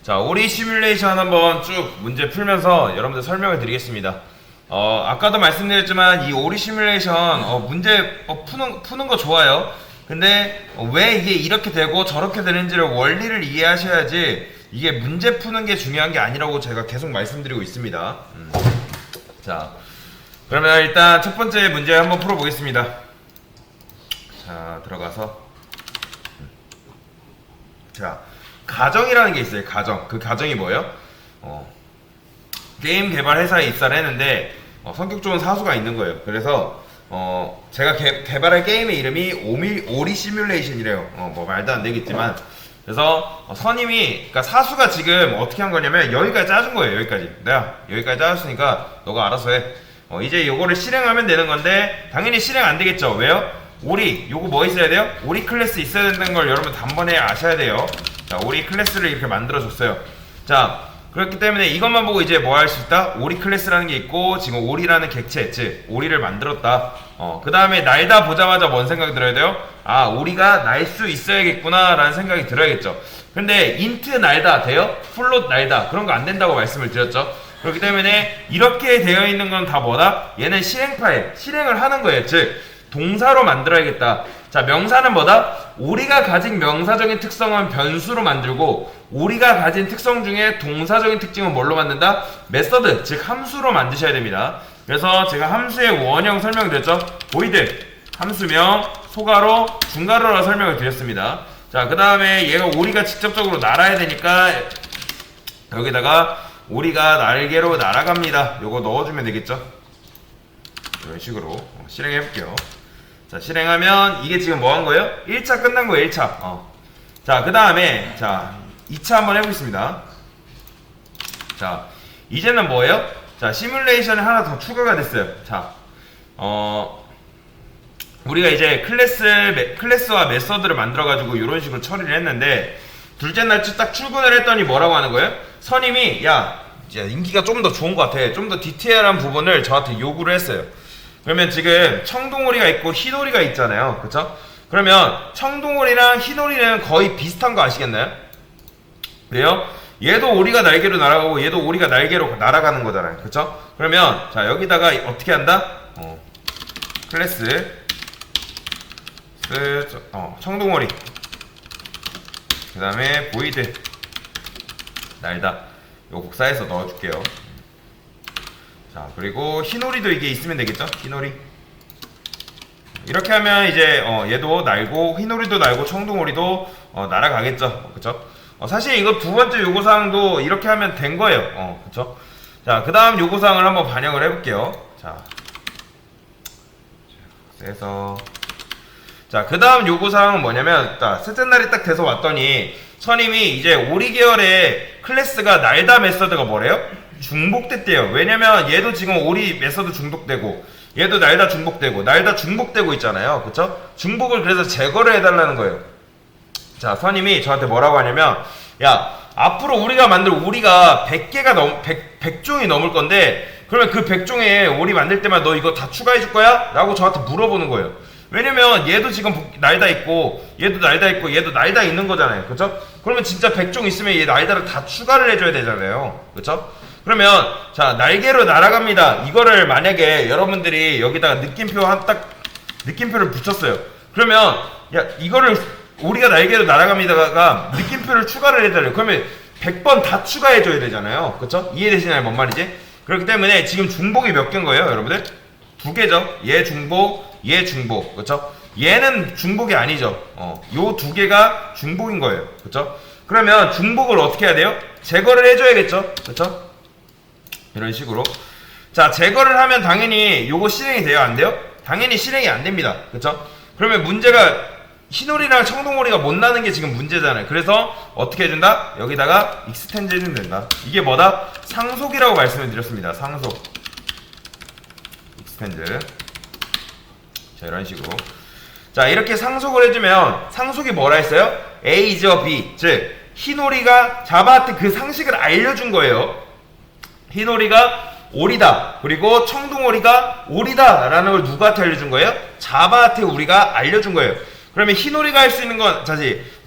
자, 오리 시뮬레이션 한번 쭉 문제 풀면서 여러분들 설명을 드리겠습니다. 아까도 말씀드렸지만 이 오리 시뮬레이션 문제 푸는 거 좋아요. 근데 왜 이게 이렇게 되고 저렇게 되는지를 원리를 이해하셔야지 이게 문제 푸는 게 중요한 게 아니라고 제가 계속 말씀드리고 있습니다. 자, 그러면 일단 첫 번째 문제 한번 풀어보겠습니다. 자, 들어가서 자, 가정이라는 게 있어요. 가정. 그 가정이 뭐예요? 게임 개발 회사에 입사를 했는데 성격 좋은 사수가 있는 거예요. 그래서 제가 개발할 게임의 이름이 오리 시뮬레이션이래요. 뭐 말도 안 되겠지만, 그래서 선임이, 그러니까 사수가 지금 어떻게 한 거냐면 여기까지 짜준 거예요. 여기까지. 내가 여기까지 짜줬으니까 너가 알아서 해. 이제 요거를 실행하면 되는 건데 당연히 실행 안 되겠죠. 왜요? 오리, 요거 뭐 있어야 돼요? 오리 클래스 있어야 된다는 걸 여러분 단번에 아셔야 돼요. 자, 오리 클래스를 이렇게 만들어 줬어요. 자, 그렇기 때문에 이것만 보고 이제 뭐 할 수 있다? 오리 클래스라는 게 있고, 지금 오리라는 객체, 즉 오리를 만들었다. 그 다음에 날다 보자마자 뭔 생각이 들어야 돼요? 아, 오리가 날 수 있어야겠구나 라는 생각이 들어야겠죠. 근데 인트 날다 돼요? 플롯 날다, 그런 거 안 된다고 말씀을 드렸죠. 그렇기 때문에 이렇게 되어 있는 건 다 뭐다? 얘는 실행 파일, 실행을 하는 거예요. 즉 동사로 만들어야겠다. 자, 명사는 뭐다? 오리가 가진 명사적인 특성은 변수로 만들고, 오리가 가진 특성 중에 동사적인 특징은 뭘로 만든다? 메서드, 즉 함수로 만드셔야 됩니다. 그래서 제가 함수의 원형 설명드렸죠. 보이드 함수명, 소가로, 중가로라 설명을 드렸습니다. 자, 그 다음에 얘가 오리가 직접적으로 날아야 되니까 여기다가 오리가 날개로 날아갑니다. 요거 넣어주면 되겠죠. 이런 식으로 실행해 볼게요. 자, 실행하면 이게 지금 뭐 한 거예요? 1차 끝난 거예요. 1차. 자, 그 다음에 자 2차 한번 해보겠습니다. 자, 이제는 뭐예요? 자, 시뮬레이션이 하나 더 추가가 됐어요. 자, 우리가 이제 클래스와 메서드를 만들어가지고 이런 식으로 처리를 했는데, 둘째 날 딱 출근을 했더니 뭐라고 하는 거예요? 선임이 야, 이제 인기가 좀 더 좋은 것 같아. 좀 더 디테일한 부분을 저한테 요구를 했어요. 그러면 지금 청동오리가 있고 흰오리가 있잖아요. 그쵸? 그러면 청동오리랑 흰오리는 거의 비슷한 거 아시겠나요? 왜요? 얘도 오리가 날개로 날아가고 얘도 오리가 날개로 날아가는 거잖아요. 그쵸? 그러면 자, 여기다가 어떻게 한다? 클래스 청동오리, 그 다음에 보이드 날다, 요 복사해서 넣어줄게요. 자, 그리고 흰오리도 이게 있으면 되겠죠? 흰오리. 이렇게 하면 이제 얘도 날고 흰오리도 날고 청동오리도 날아가겠죠. 그쵸? 사실 이거 두 번째 요구사항도 이렇게 하면 된 거예요. 그쵸? 자, 그 다음 요구사항을 한번 반영을 해볼게요. 자, 그래서 자, 그 다음 요구사항은 뭐냐면, 셋째 날이 딱 돼서 왔더니 선임이 이제 오리 계열의 클래스가 날다 메서드가 뭐래요? 중복됐대요. 왜냐면 얘도 지금 오리 메서드 중복되고 얘도 날다 중복되고 날다 중복되고 있잖아요. 그쵸? 중복을 그래서 제거를 해달라는 거예요. 자, 선임이 저한테 뭐라고 하냐면, 야, 앞으로 우리가 만들 오리가 100종이 넘을 건데, 그러면 그 100종에 오리 만들 때마다 너 이거 다 추가해 줄 거야? 라고 저한테 물어보는 거예요. 왜냐면 얘도 지금 날다 있고 얘도 날다 있고 얘도 날다 있는 거잖아요. 그쵸? 그러면 진짜 100종 있으면 얘 날다를 다 추가를 해줘야 되잖아요. 그쵸? 그러면 자, 날개로 날아갑니다. 이거를 만약에 여러분들이 여기다가 느낌표를 붙였어요. 그러면 야, 이거를 우리가 날개로 날아갑니다가 느낌표를 추가를 해달래요. 그러면 100번 다 추가해줘야 되잖아요. 그쵸? 이해되시나요? 뭔 말이지? 그렇기 때문에 지금 중복이 몇 개인 거예요, 여러분들? 2개죠. 얘 중복, 얘 중복. 그쵸? 얘는 중복이 아니죠. 요 2개가 중복인 거예요. 그쵸? 그러면 중복을 어떻게 해야 돼요? 제거를 해줘야겠죠. 그쵸? 이런 식으로. 자, 제거를 하면 당연히 요거 실행이 돼요? 안 돼요? 당연히 실행이 안 됩니다. 그쵸? 그러면 문제가 흰오리랑 청동오리가 못 나는 게 지금 문제잖아요. 그래서 어떻게 해준다? 여기다가 익스텐드 해주면 된다. 이게 뭐다? 상속이라고 말씀을 드렸습니다. 상속. 익스텐드. 자, 이런 식으로. 자, 이렇게 상속을 해주면 상속이 뭐라 했어요? A is B. 즉 흰오리가 자바한테 그 상식을 알려준 거예요. 흰오리가 오리다, 그리고 청동오리가 오리다 라는 걸 누구한테 알려준 거예요? 자바한테 우리가 알려준 거예요. 그러면 흰오리가 할 수 있는 건,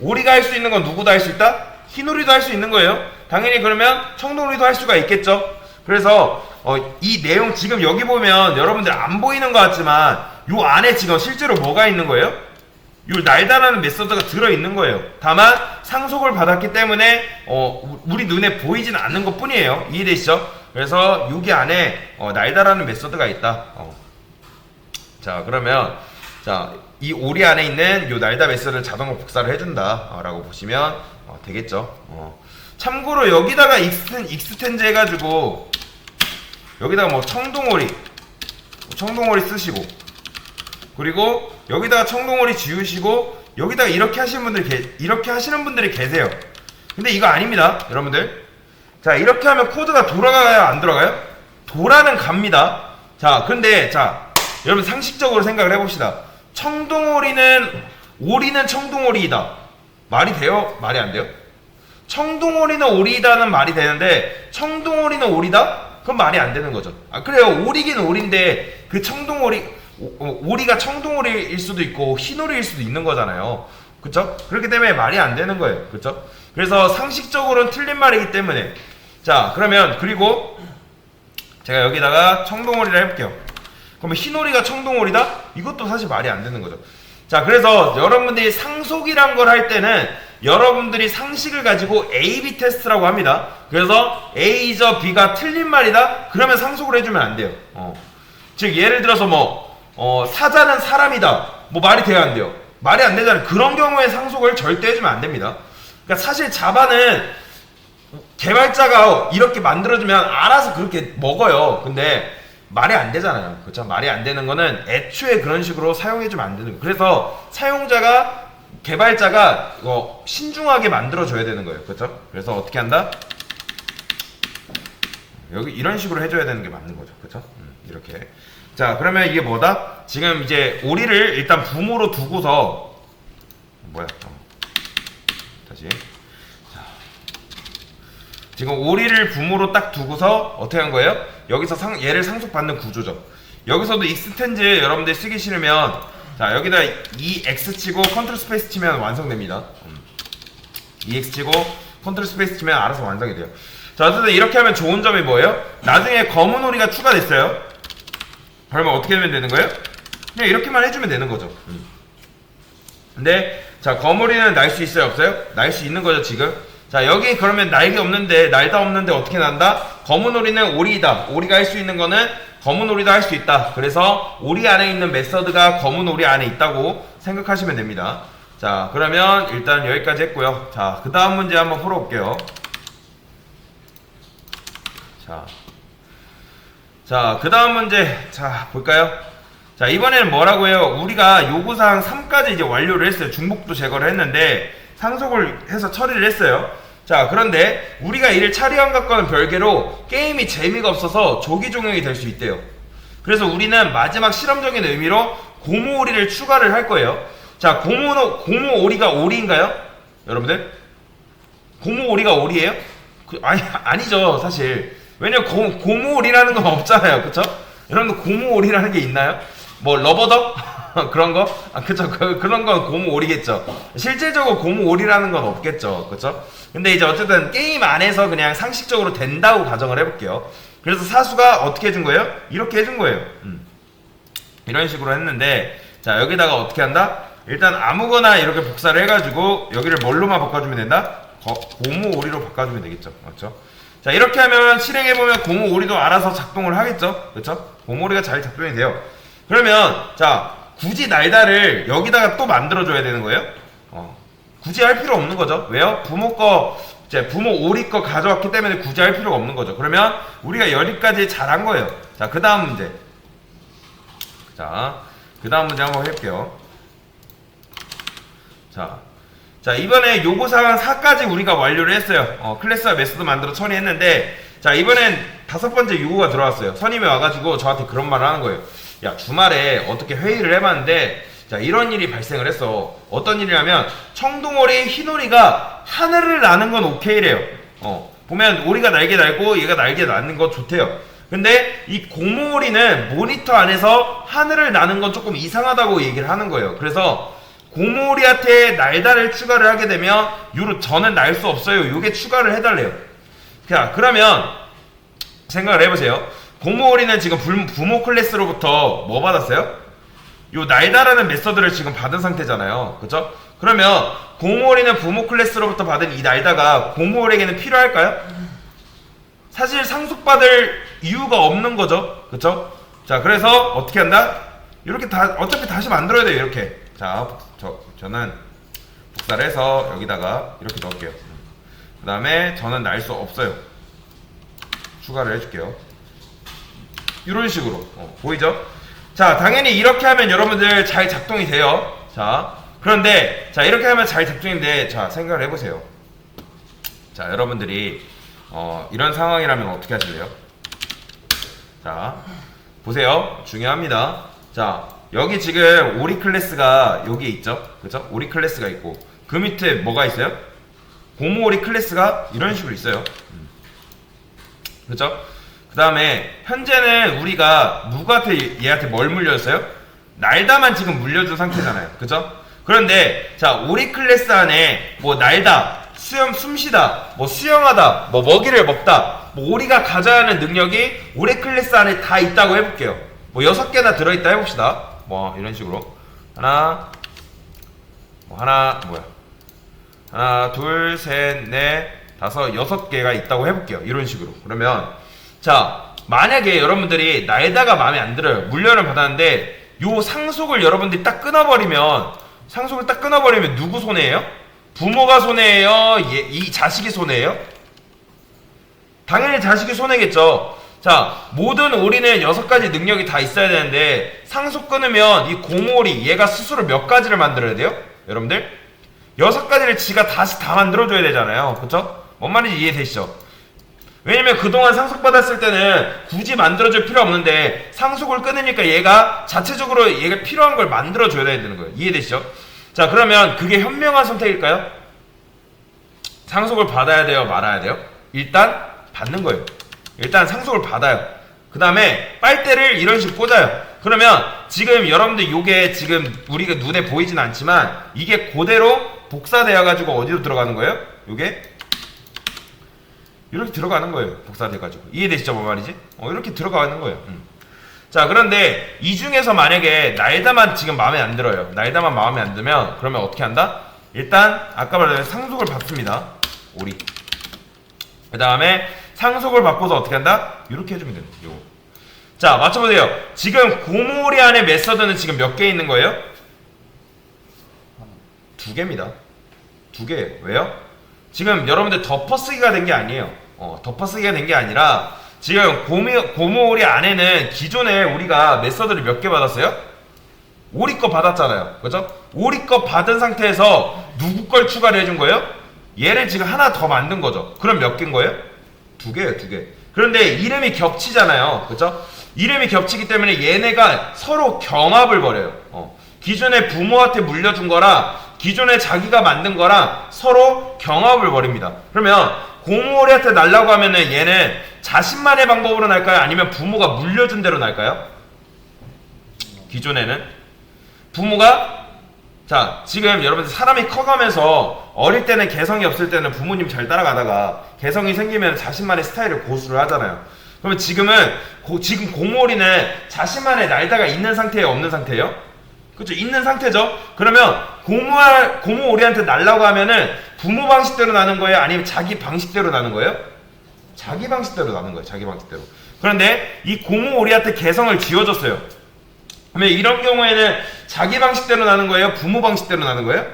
오리가 할 수 있는 건 누구도 할 수 있다? 흰오리도 할 수 있는 거예요. 당연히 그러면 청동오리도 할 수가 있겠죠. 그래서 이 내용 지금 여기 보면 여러분들 안 보이는 것 같지만 요 안에 지금 실제로 뭐가 있는 거예요? 요 날다라는 메소드가 들어있는 거예요. 다만 상속을 받았기 때문에 우리 눈에 보이진 않는 것 뿐이에요. 이해되시죠? 그래서 여기 안에 날다라는 메소드가 있다. 자, 그러면 자, 이 오리 안에 있는 요 날다 메소드를 자동으로 복사를 해준다 라고 보시면 되겠죠. 참고로 여기다가 익스텐즈 해가지고 여기다가 뭐 청동오리 쓰시고, 그리고 여기다가 청동오리 지우시고 여기다가 이렇게 하시는 분들이 계세요. 근데 이거 아닙니다, 여러분들. 자, 이렇게 하면 코드가 돌아가요, 안 돌아가요? 돌아는 갑니다. 자, 근데 자, 여러분 상식적으로 생각을 해봅시다. 오리는 청동오리이다. 말이 돼요? 말이 안 돼요? 청동오리는 오리이다는 말이 되는데 청동오리는 오리다? 그건 말이 안 되는 거죠. 그래요. 오리긴 오리인데 그 오리가 청동오리일 수도 있고 흰오리일 수도 있는 거잖아요. 그쵸? 그렇기 때문에 말이 안 되는 거예요. 그쵸? 그래서 상식적으로는 틀린 말이기 때문에. 자, 그러면 그리고 제가 여기다가 청동오리를 해볼게요. 그러면 흰오리가 청동오리다? 이것도 사실 말이 안 되는 거죠. 자, 그래서 여러분들이 상속이란 걸 할 때는 여러분들이 상식을 가지고 A-B 테스트라고 합니다. 그래서 A이저 B가 틀린 말이다? 그러면 상속을 해주면 안 돼요. 즉 예를 들어서 사자는 사람이다. 말이 돼야 안 돼요. 말이 안 되잖아요. 그런 경우에 상속을 절대 해주면 안 됩니다. 그러니까 사실 자바는 개발자가 이렇게 만들어주면 알아서 그렇게 먹어요. 근데 말이 안 되잖아요. 그렇죠? 말이 안 되는 거는 애초에 그런 식으로 사용해주면 안 되는 거예요. 그래서 개발자가 신중하게 만들어줘야 되는 거예요. 그렇죠? 그래서 어떻게 한다? 여기 이런 식으로 해줘야 되는 게 맞는 거죠. 그렇죠? 이렇게. 자, 그러면 이게 뭐다? 지금 이제 오리를 일단 부모로 두고서 다시. 자, 지금 오리를 부모로 딱 두고서 어떻게 한 거예요? 여기서 얘를 상속받는 구조죠. 여기서도 익스텐즈 여러분들 쓰기 싫으면 자, 여기다 EX 치고 컨트롤 스페이스 치면 완성됩니다. EX 치고 컨트롤 스페이스 치면 알아서 완성이 돼요. 자, 어쨌든 이렇게 하면 좋은 점이 뭐예요? 나중에 검은 오리가 추가됐어요. 그러면 어떻게 하면 되는 거예요? 그냥 이렇게만 해주면 되는 거죠. 근데 자, 검은 오리는 날 수 있어요, 없어요? 날 수 있는 거죠, 지금. 자, 여기 그러면 날다 없는데 어떻게 난다? 검은 오리는 오리이다. 오리가 할 수 있는 거는 검은 오리도 할 수 있다. 그래서 오리 안에 있는 메서드가 검은 오리 안에 있다고 생각하시면 됩니다. 자, 그러면 일단 여기까지 했고요. 자, 그 다음 문제 한번 풀어볼게요. 자, 그 다음 문제 자, 볼까요? 자, 이번에는 뭐라고 해요? 우리가 요구사항 3까지 이제 완료를 했어요. 중복도 제거를 했는데 상속을 해서 처리를 했어요. 자, 그런데 우리가 이를 처리한 것과는 별개로 게임이 재미가 없어서 조기 종영이 될 수 있대요. 그래서 우리는 마지막 실험적인 의미로 고무오리를 추가를 할 거예요. 자, 고무오리가 오리인가요? 여러분들? 고무오리가 오리예요? 아니죠, 사실. 왜냐면 고무오리라는 건 없잖아요. 그쵸? 여러분들 고무오리라는 게 있나요? 러버덕? 그런 거? 그쵸. 그런 건 고무오리겠죠. 실질적으로 고무오리라는 건 없겠죠. 그쵸? 근데 이제 어쨌든 게임 안에서 그냥 상식적으로 된다고 가정을 해볼게요. 그래서 사수가 어떻게 해준 거예요? 이렇게 해준 거예요. 이런 식으로 했는데, 자, 여기다가 어떻게 한다? 일단 아무거나 이렇게 복사를 해가지고 여기를 뭘로만 바꿔주면 된다? 고무오리로 바꿔주면 되겠죠. 맞죠? 자, 이렇게 하면 실행해보면 고무오리도 알아서 작동을 하겠죠. 그쵸? 고무오리가 잘 작동이 돼요. 그러면 자, 굳이 날다를 여기다가 또 만들어줘야 되는 거예요? 굳이 할 필요 없는 거죠. 왜요? 부모 오리 거 가져왔기 때문에 굳이 할 필요가 없는 거죠. 그러면 우리가 여기까지 잘한 거예요. 자, 그 다음 문제. 자, 그 다음 문제 한번 해볼게요. 자, 이번에 요구사항 4까지 우리가 완료를 했어요. 클래스와 메소드 만들어 처리했는데, 자, 이번엔 5번째 요구가 들어왔어요. 선임이 와가지고 저한테 그런 말을 하는 거예요. 야, 주말에 어떻게 회의를 해봤는데, 자, 이런 일이 발생을 했어. 어떤 일이냐면 청동오리, 흰오리가 하늘을 나는 건 오케이래요. 보면 오리가 날개 날고 얘가 날개 나는 건 좋대요. 근데 이 고무오리는 모니터 안에서 하늘을 나는 건 조금 이상하다고 얘기를 하는 거예요. 그래서 고모리한테 날다를 추가를 하게 되면 요로 저는 날 수 없어요. 요게 추가를 해달래요. 자, 그러면 생각을 해보세요. 고모리는 지금 부모 클래스로부터 뭐 받았어요? 요 날다라는 메서드를 지금 받은 상태잖아요. 그쵸? 그러면 고모리는 부모 클래스로부터 받은 이 날다가 고모리에게는 필요할까요? 사실 상속받을 이유가 없는 거죠. 그쵸? 자, 그래서 어떻게 한다? 이렇게 어차피 다시 만들어야 돼요. 이렇게. 자, 저는 복사를 해서 여기다가 이렇게 넣을게요. 그 다음에 저는 날 수 없어요. 추가를 해줄게요. 이런 식으로. 보이죠? 자, 당연히 이렇게 하면 여러분들 잘 작동이 돼요. 자, 그런데, 자, 이렇게 하면 잘 작동인데, 자, 생각을 해보세요. 자, 여러분들이, 이런 상황이라면 어떻게 하실래요? 자, 보세요. 중요합니다. 자, 여기 지금 오리 클래스가 여기 있죠? 그죠? 오리 클래스가 있고, 그 밑에 뭐가 있어요? 고모 오리 클래스가 이런 식으로 있어요. 그죠? 그 다음에 현재는 우리가 누구한테 얘한테 뭘 물려줬어요? 날다만 지금 물려준 상태잖아요. 그죠? 그런데 자, 오리 클래스 안에 뭐 날다, 숨쉬다, 뭐 수영하다, 뭐 먹이를 먹다, 뭐 오리가 가져야 하는 능력이 오리 클래스 안에 다 있다고 해볼게요. 뭐 6개나 들어있다 해봅시다. 뭐 이런 식으로 하나, 둘, 셋, 넷, 다섯, 6개가 있다고 해볼게요. 이런 식으로. 그러면 자, 만약에 여러분들이 날다가 마음에 안 들어요. 물려를 받았는데 요 상속을 여러분들이 딱 끊어버리면 누구 손해예요? 부모가 손해예요? 이 자식이 손해예요? 당연히 자식이 손해겠죠. 자, 모든 오리는 6가지 능력이 다 있어야 되는데 상속 끊으면 이 공오리 얘가 스스로 몇 가지를 만들어야 돼요? 여러분들 6가지를 지가 다시 다 만들어줘야 되잖아요. 그쵸? 뭔 말인지 이해되시죠? 왜냐면 그동안 상속받았을 때는 굳이 만들어줄 필요 없는데 상속을 끊으니까 얘가 자체적으로 얘가 필요한 걸 만들어줘야 되는 거예요. 이해되시죠? 자, 그러면 그게 현명한 선택일까요? 상속을 받아야 돼요? 말아야 돼요? 일단 받는 거예요. 일단 상속을 받아요. 그 다음에 빨대를 이런 식으로 꽂아요. 그러면 지금 여러분들 요게 지금 우리가 눈에 보이진 않지만 이게 그대로 복사되어 가지고 어디로 들어가는 거예요? 요게 이렇게 들어가는 거예요. 복사돼가지고. 이해되시죠? 뭐 말이지? 이렇게 들어가는 거예요. 자, 그런데 이 중에서 만약에 날다만 지금 마음에 안 들어요. 날다만 마음에 안 들면 그러면 어떻게 한다? 일단 아까 말한 상속을 받습니다. 오리. 그 다음에 상속을 받고서 어떻게 한다? 이렇게 해주면 돼요. 요거. 자, 맞춰보세요. 지금 고모리 안에 메서드는 지금 몇 개 있는 거예요? 2개입니다. 2개. 왜요? 지금 여러분들 덮어쓰기가 된 게 아니에요. 덮어쓰기가 된 게 아니라 지금 고모오리 안에는 기존에 우리가 메서드를 몇 개 받았어요? 오리 거 받았잖아요. 그죠? 오리 거 받은 상태에서 누구 걸 추가를 해준 거예요? 얘를 지금 하나 더 만든 거죠. 그럼 몇 개인 거예요? 2개예요, 2개. 그런데 이름이 겹치잖아요. 그죠? 이름이 겹치기 때문에 얘네가 서로 경합을 벌여요. 기존에 부모한테 물려준 거랑 기존에 자기가 만든 거랑 서로 경합을 벌입니다. 그러면 고모오리한테 날라고 하면은 얘는 자신만의 방법으로 날까요? 아니면 부모가 물려준 대로 날까요? 기존에는 부모가 자, 지금 여러분들 사람이 커가면서 어릴 때는 개성이 없을 때는 부모님 잘 따라가다가 개성이 생기면 자신만의 스타일을 고수를 하잖아요. 그러면 지금은 지금 고모오리는 자신만의 날다가 있는 상태예요? 없는 상태예요? 그렇죠. 있는 상태죠. 그러면 고모오리한테 날라고 하면은 부모 방식대로 나는 거예요? 아니면 자기 방식대로 나는 거예요? 자기 방식대로 나는 거예요. 자기 방식대로. 그런데 이 고모오리한테 개성을 지어줬어요. 그러면 이런 경우에는 자기 방식대로 나는 거예요? 부모 방식대로 나는 거예요?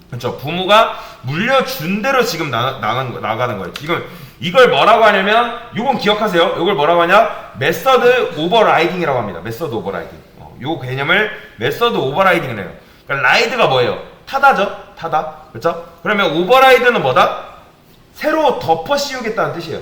그렇죠. 부모가 물려준 대로 지금 나가는 거예요. 지금 이걸 뭐라고 하냐면 이건 기억하세요. 이걸 뭐라고 하냐? 메서드 오버라이딩이라고 합니다. 메서드 오버라이딩. 요 개념을 메서드 오버라이딩을 해요. 그러니까 라이드가 뭐예요? 타다죠? 타다. 그렇죠? 그러면 오버라이드는 뭐다? 새로 덮어 씌우겠다는 뜻이에요.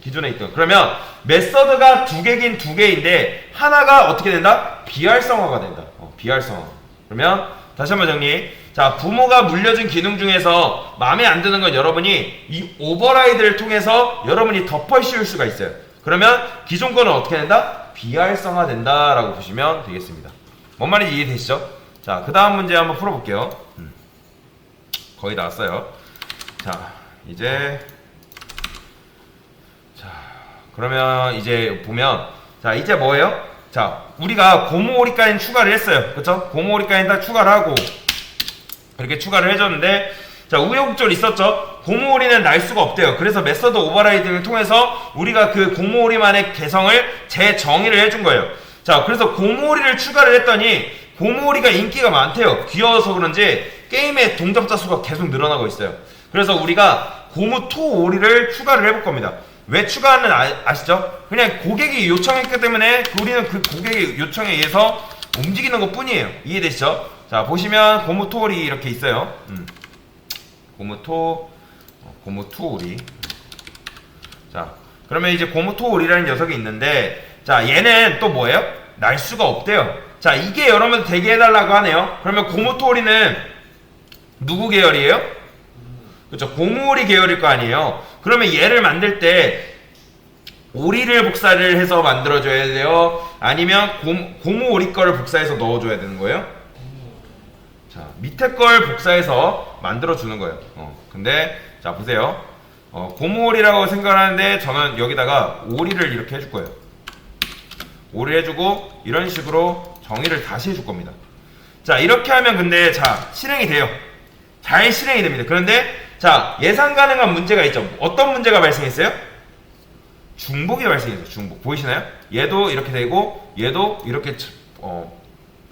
기존에 있던. 그러면 메서드가 2개긴 2개인데 하나가 어떻게 된다? 비활성화가 된다. 비활성화. 그러면 다시 한번 정리. 자, 부모가 물려준 기능 중에서 마음에 안 드는 건 여러분이 이 오버라이드를 통해서 여러분이 덮어 씌울 수가 있어요. 그러면 기존 거는 어떻게 된다? 비활성화 된다라고 보시면 되겠습니다. 뭔 말인지 이해되시죠? 자, 그 다음 문제 한번 풀어볼게요. 거의 다 왔어요. 자, 이제 자, 그러면 이제 보면 자, 이제 뭐예요? 자, 우리가 고무오리까지 추가를 했어요. 그쵸? 고무오리까지 다 추가를 하고 이렇게 추가를 해줬는데 자, 우여곡절 있었죠? 고무오리는 날 수가 없대요. 그래서 메서드 오버라이딩을 통해서 우리가 그 고무오리만의 개성을 재정의를 해준 거예요. 자, 그래서 고무오리를 추가를 했더니 고무오리가 인기가 많대요. 귀여워서 그런지 게임의 동접자 수가 계속 늘어나고 있어요. 그래서 우리가 고무토오리를 추가를 해볼 겁니다. 왜 추가하는 아시죠? 그냥 고객이 요청했기 때문에 우리는 그 고객의 요청에 의해서 움직이는 것 뿐이에요. 이해되시죠? 자, 보시면 고무토오리 이렇게 있어요. 고무토오리. 자, 그러면 이제 고무토오리라는 녀석이 있는데 자, 얘는 또 뭐예요? 날 수가 없대요. 자, 이게 여러분 되게 해달라고 하네요. 그러면 고무토오리는 누구 계열이에요? 그렇죠, 고무오리 계열일 거 아니에요. 그러면 얘를 만들 때 오리를 복사를 해서 만들어줘야 돼요? 아니면 고무오리 거를 복사해서 넣어줘야 되는 거예요? 자, 밑에 걸 복사해서 만들어주는 거예요. 근데 자, 보세요. 고무오리라고 생각하는데 저는 여기다가 오리를 이렇게 해줄 거예요. 오리 해주고 이런 식으로 정의를 다시 해줄 겁니다. 자, 이렇게 하면 근데 자, 실행이 돼요. 잘 실행이 됩니다. 그런데 자, 예상 가능한 문제가 있죠. 어떤 문제가 발생했어요? 중복이 발생했어요. 중복. 보이시나요? 얘도 이렇게 되고 얘도 이렇게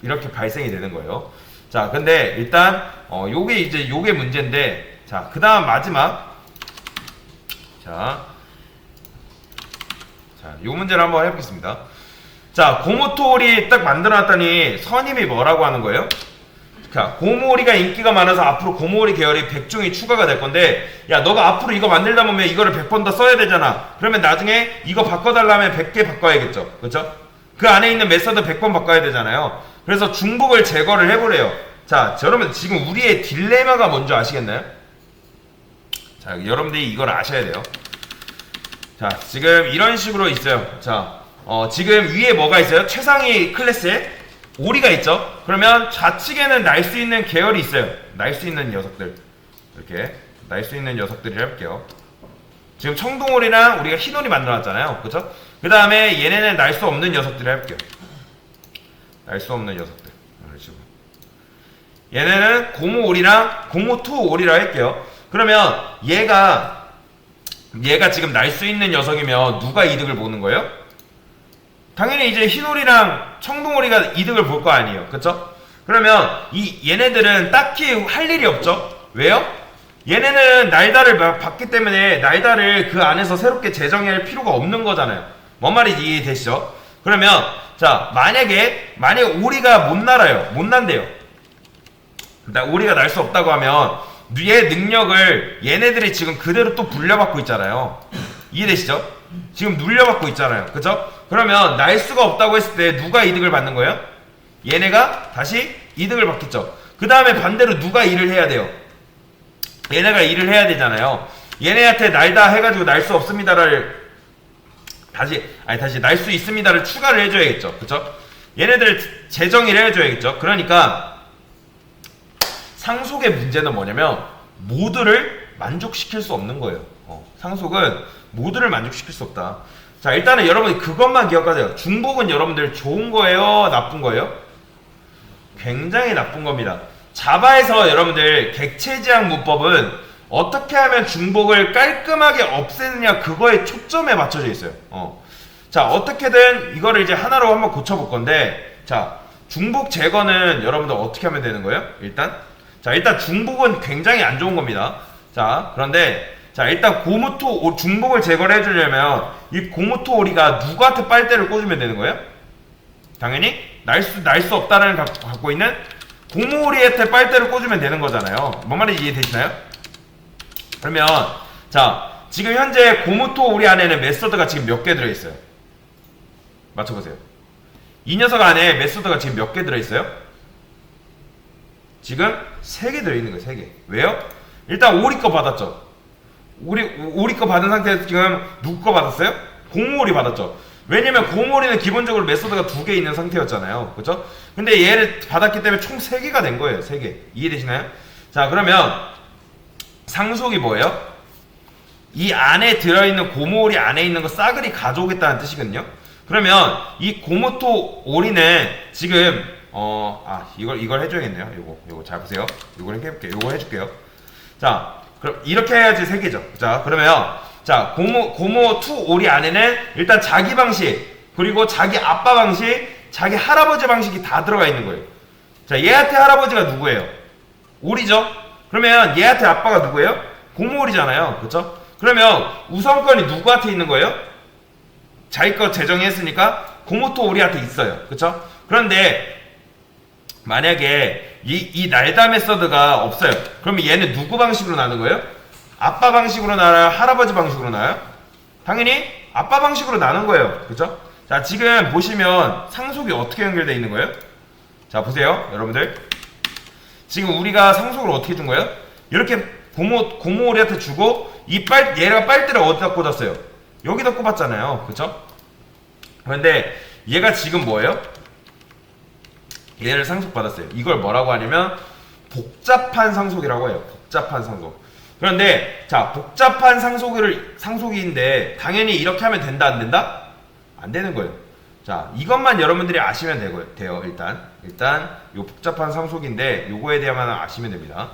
이렇게 발생이 되는 거예요. 자, 근데 일단 요게 문제인데 자, 그 다음 마지막 자, 요 문제를 한번 해보겠습니다. 자, 고무토오리 딱 만들어놨더니 선임이 뭐라고 하는 거예요? 자, 고무오리가 인기가 많아서 앞으로 고무오리 계열이 100종이 추가가 될 건데 야, 너가 앞으로 이거 만들다 보면 이거를 100번 더 써야 되잖아. 그러면 나중에 이거 바꿔달라면 100개 바꿔야겠죠. 그렇죠? 그 안에 있는 메서드 100번 바꿔야 되잖아요. 그래서 중복을 제거를 해보래요. 자, 여러분 지금 우리의 딜레마가 뭔지 아시겠나요? 자, 여러분들이 이걸 아셔야 돼요. 자, 지금 이런 식으로 있어요. 자, 지금 위에 뭐가 있어요? 최상위 클래스에 오리가 있죠? 그러면 좌측에는 날 수 있는 계열이 있어요. 날 수 있는 녀석들. 이렇게 날 수 있는 녀석들을 해볼게요. 지금 청동오리랑 우리가 흰오리 만들어놨잖아요. 그쵸? 그 다음에 얘네는 날 수 없는 녀석들을 해볼게요. 날 수 없는 녀석들. 얘네는 고무오리랑 고무토오리라 할게요. 그러면 얘가 지금 날 수 있는 녀석이면 누가 이득을 보는 거예요? 당연히 이제 흰오리랑 청동오리가 이득을 볼 거 아니에요. 그쵸? 그러면 얘네들은 딱히 할 일이 없죠? 왜요? 얘네는 날다를 받기 때문에 날다를 그 안에서 새롭게 재정의할 필요가 없는 거잖아요. 뭔 말인지 이해되시죠? 그러면 자, 만약에 오리가 못 날아요. 못 난대요. 오리가 날 수 없다고 하면 얘 능력을 얘네들이 지금 그대로 또 불려받고 있잖아요. 이해되시죠? 지금 눌려받고 있잖아요. 그죠? 그러면 날 수가 없다고 했을 때 누가 이득을 받는 거예요? 얘네가 다시 이득을 받겠죠. 그 다음에 반대로 누가 일을 해야 돼요? 얘네가 일을 해야 되잖아요. 얘네한테 날다 해가지고 날 수 없습니다를 다시 날 수 있습니다를 추가를 해줘야겠죠. 그쵸? 얘네들 재정의를 해줘야겠죠. 그러니까 상속의 문제는 뭐냐면 모두를 만족시킬 수 없는 거예요. 상속은 모두를 만족시킬 수 없다. 자, 일단은 여러분이 그것만 기억하세요. 중복은 여러분들 좋은 거예요? 나쁜 거예요? 굉장히 나쁜 겁니다. 자바에서 여러분들 객체지향 문법은 어떻게 하면 중복을 깔끔하게 없애느냐 그거에 초점에 맞춰져 있어요. 자, 어떻게든 이거를 이제 하나로 한번 고쳐볼 건데 자, 중복 제거는 여러분들 어떻게 하면 되는 거예요? 일단 중복은 굉장히 안 좋은 겁니다. 자, 그런데 자, 일단 중복을 제거를 해주려면 이 고무토오리가 누구한테 빨대를 꽂으면 되는 거예요? 당연히 날 수 없다는 갖고 있는 고무오리한테 빨대를 꽂으면 되는 거잖아요. 뭔 말인지 이해되시나요? 그러면 자, 지금 현재 고무토오리 안에는 메소드가 지금 몇 개 들어있어요? 맞춰보세요. 이 녀석 안에 메소드가 지금 몇 개 들어있어요? 지금 3개 들어있는 거예요. 3개. 왜요? 일단 오리 거 받았죠. 오리 거 받은 상태에서 지금 누구 거 받았어요? 고무오리 받았죠. 왜냐면 고모리는 기본적으로 메소드가 2개 있는 상태였잖아요. 그죠? 근데 얘를 받았기 때문에 총 3개가 된 거예요. 3개. 이해되시나요? 자, 그러면 상속이 뭐예요? 이 안에 들어있는 고모오리 안에 있는 거 싸그리 가져오겠다는 뜻이거든요. 그러면 이 고모토 오리는 지금 이걸 해줘야겠네요. 요거 잘 보세요. 요걸 해볼게요. 요거 해줄게요. 자, 그럼 이렇게 해야지 3개죠. 자, 그러면 자, 고모 투 오리 안에는 일단 자기 방식, 그리고 자기 아빠 방식, 자기 할아버지 방식이 다 들어가 있는 거예요. 자, 얘한테 할아버지가 누구예요? 오리죠? 그러면 얘한테 아빠가 누구예요? 고모 오리잖아요. 그쵸? 그러면 우선권이 누구한테 있는 거예요? 자기 거 제정했으니까 고모토 오리한테 있어요. 그쵸? 그런데 만약에 이 날다 메서드가 없어요. 그러면 얘는 누구 방식으로 나는 거예요? 아빠 방식으로 나나요? 할아버지 방식으로 나요? 당연히 아빠 방식으로 나는 거예요. 그쵸? 자, 지금 보시면 상속이 어떻게 연결되어 있는 거예요? 자, 보세요. 여러분들. 지금 우리가 상속을 어떻게 준 거예요? 이렇게 고모오리한테 주고 얘가 빨대를 어디다 꽂았어요? 여기다 꼽았잖아요. 그쵸? 그런데 얘가 지금 뭐예요? 얘를 상속받았어요. 이걸 뭐라고 하냐면 복잡한 상속이라고 해요. 복잡한 상속. 그런데 자, 복잡한 상속인데 당연히 이렇게 하면 된다 안 된다? 안 되는 거예요. 자, 이것만 여러분들이 아시면 돼요. 일단 요 복잡한 상속인데 요거에 대해만 아시면 됩니다.